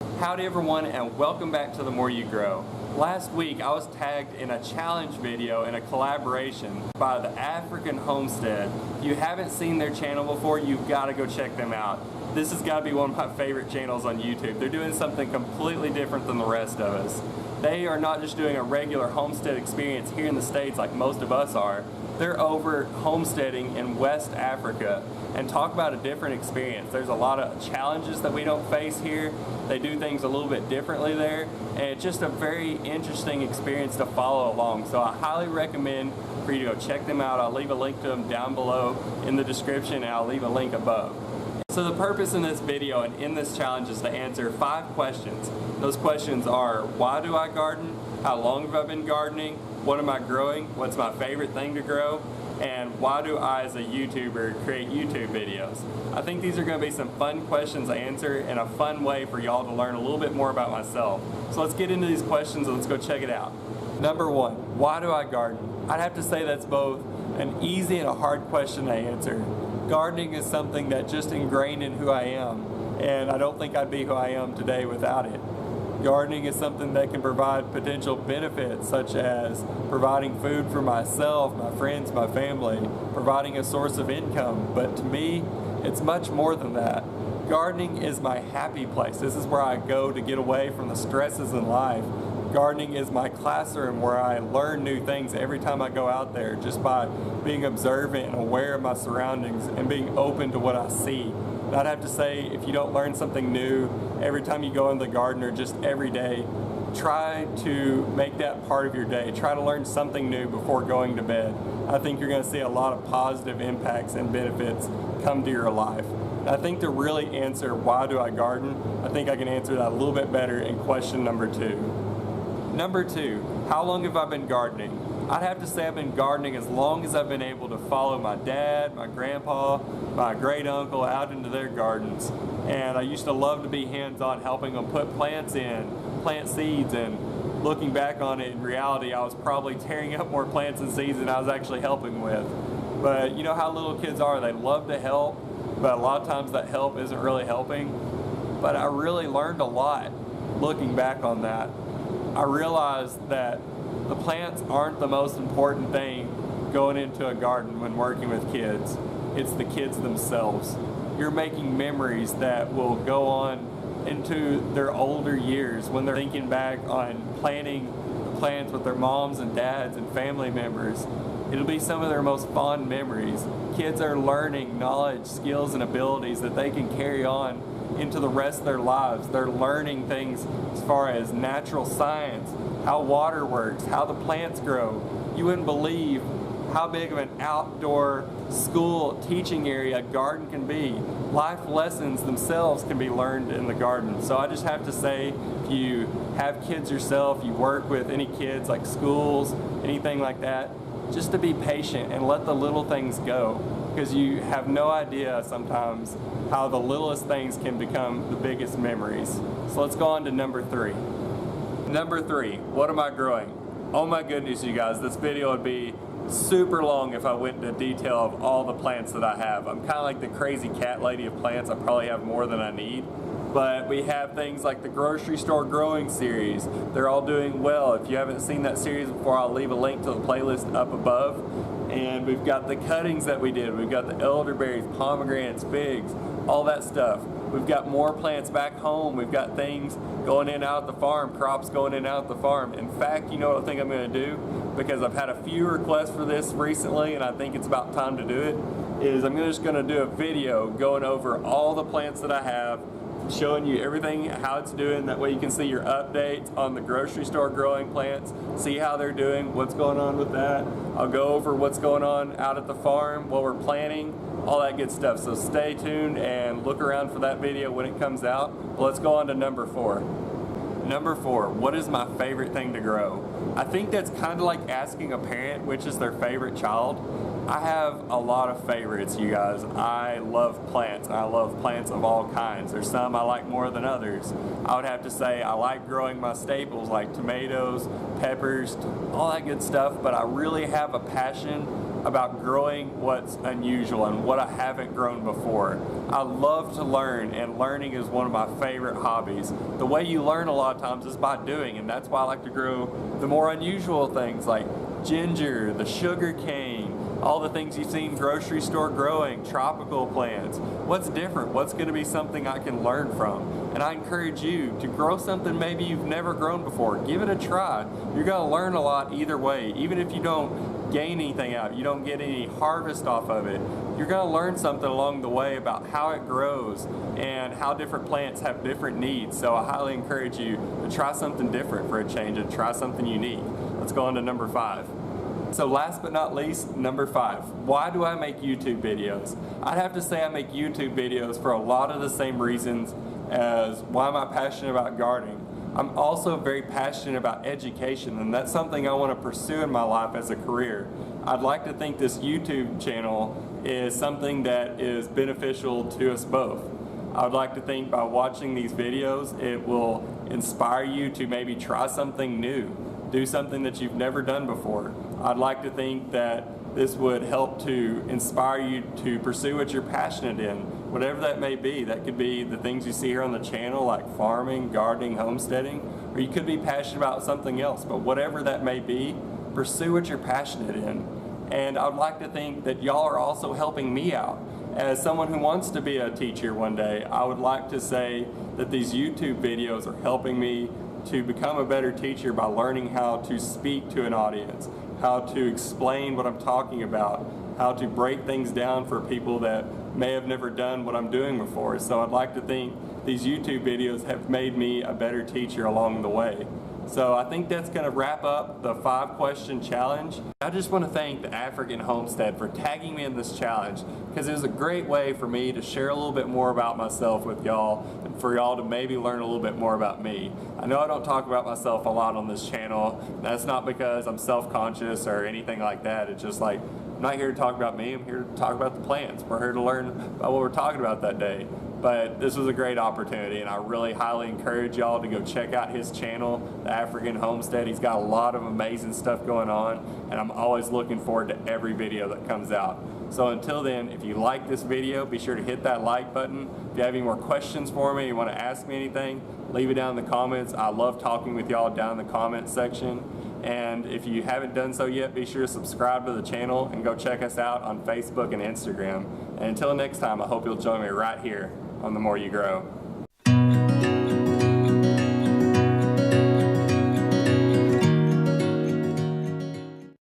Howdy everyone, and welcome back to The More You Grow. Last week I was tagged in a challenge video in a collaboration by the African Homestead. If you haven't seen their channel before, you've got to go check them out. This has got to be one of my favorite channels on YouTube. They're doing something completely different than the rest of us. They are not just doing a regular homestead experience here in the States like most of us are. They're over homesteading in West Africa, and talk about a different experience. There's a lot of challenges that we don't face here. They do things a little bit differently there, and it's just a very interesting experience to follow along. So I highly recommend for you to go check them out. I'll leave a link to them down below in the description, and I'll leave a link above. So the purpose in this video and in this challenge is to answer 5 questions. Those questions are: why do I garden? How long have I been gardening? What am I growing? What's my favorite thing to grow? And why do I, as a YouTuber, create YouTube videos? I think these are going to be some fun questions to answer and a fun way for y'all to learn a little bit more about myself. So let's get into these questions and let's go check it out. Number 1, why do I garden? I'd have to say that's both an easy and a hard question to answer. Gardening is something that just ingrained in who I am, and I don't think I'd be who I am today without it. Gardening is something that can provide potential benefits, such as providing food for myself, my friends, my family, providing a source of income. But to me, it's much more than that. Gardening is my happy place. This is where I go to get away from the stresses in life. Gardening is my classroom where I learn new things every time I go out there, just by being observant and aware of my surroundings and being open to what I see. And I'd have to say, if you don't learn something new every time you go in the garden or just every day, try to make that part of your day. Try to learn something new before going to bed. I think you're going to see a lot of positive impacts and benefits come to your life. And I think to really answer why do I garden, I think I can answer that a little bit better in question number 2. Number 2, how long have I been gardening? I'd have to say I've been gardening as long as I've been able to follow my dad, my grandpa, my great uncle out into their gardens. And I used to love to be hands-on, helping them put plants in, plant seeds, and looking back on it, in reality I was probably tearing up more plants and seeds than I was actually helping with. But you know how little kids are, they love to help, but a lot of times that help isn't really helping. But I really learned a lot looking back on that. I realized that the plants aren't the most important thing going into a garden when working with kids. It's the kids themselves. You're making memories that will go on into their older years when they're thinking back on planting the plants with their moms and dads and family members. It'll be some of their most fond memories. Kids are learning knowledge, skills, and abilities that they can carry on into the rest of their lives. They're learning things as far as natural science, how water works, how the plants grow. You wouldn't believe how big of an outdoor school teaching area a garden can be. Life lessons themselves can be learned in the garden. So I just have to say, if you have kids yourself, you work with any kids like schools, anything like that, just to be patient and let the little things go, because you have no idea sometimes how the littlest things can become the biggest memories. So let's go on to number 3. Number 3, what am I growing? Oh my goodness, you guys, this video would be super long if I went into detail of all the plants that I have. I'm kind of like the crazy cat lady of plants. I probably have more than I need. But we have things like the grocery store growing series. They're all doing well. If you haven't seen that series before, I'll leave a link to the playlist up above. And we've got the cuttings that we did. We've got the elderberries, pomegranates, figs, all that stuff. We've got more plants back home. We've got things going in and out of the farm, crops going in and out of the farm. In fact, you know what I think I'm going to do? Because I've had a few requests for this recently and I think it's about time to do it, is I'm just going to do a video going over all the plants that I have, showing you everything, how it's doing. That way you can see your updates on the grocery store growing plants, see how they're doing, what's going on with that. I'll go over what's going on out at the farm, what we're planting, all that good stuff. So stay tuned and look around for that video when it comes out. Well, let's go on to number 4. Number 4, what is my favorite thing to grow? I think that's kind of like asking a parent which is their favorite child. I have a lot of favorites, you guys. I love plants, and I love plants of all kinds. There's some I like more than others. I would have to say I like growing my staples like tomatoes, peppers, all that good stuff, but I really have a passion about growing what's unusual and what I haven't grown before. I love to learn, and learning is one of my favorite hobbies. The way you learn a lot of times is by doing, and that's why I like to grow the more unusual things like ginger, the sugar cane, all the things you see in grocery store growing, tropical plants. What's different? What's going to be something I can learn from? And I encourage you to grow something maybe you've never grown before. Give it a try. You're going to learn a lot either way. Even if you don't gain anything out, you don't get any harvest off of it, you're going to learn something along the way about how it grows and how different plants have different needs. So I highly encourage you to try something different for a change and try something unique. Let's go on to number 5. So last but not least, number 5, why do I make YouTube videos? I'd have to say I make YouTube videos for a lot of the same reasons as why am I passionate about gardening. I'm also very passionate about education, and that's something I want to pursue in my life as a career. I'd like to think this YouTube channel is something that is beneficial to us both. I would like to think by watching these videos, it will inspire you to maybe try something new, do something that you've never done before. I'd like to think that this would help to inspire you to pursue what you're passionate in, whatever that may be. That could be the things you see here on the channel like farming, gardening, homesteading, or you could be passionate about something else, but whatever that may be, pursue what you're passionate in. And I'd like to think that y'all are also helping me out. As someone who wants to be a teacher one day, I would like to say that these YouTube videos are helping me to become a better teacher by learning how to speak to an audience, how to explain what I'm talking about, how to break things down for people that may have never done what I'm doing before. So I'd like to think these YouTube videos have made me a better teacher along the way. So I think that's going to wrap up the 5-question challenge. I just want to thank the African Homestead for tagging me in this challenge, because it was a great way for me to share a little bit more about myself with y'all and for y'all to maybe learn a little bit more about me. I know I don't talk about myself a lot on this channel. That's not because I'm self-conscious or anything like that. It's just like, I'm not here to talk about me, I'm here to talk about the plants. We're here to learn about what we're talking about that day. But this was a great opportunity, and I really highly encourage y'all to go check out his channel, the African Homestead. He's got a lot of amazing stuff going on, and I'm always looking forward to every video that comes out. So until then, if you like this video, be sure to hit that like button. If you have any more questions for me, you want to ask me anything, leave it down in the comments. I love talking with y'all down in the comments section. And if you haven't done so yet, be sure to subscribe to the channel and go check us out on Facebook and Instagram. And until next time, I hope you'll join me right here on The More You Grow.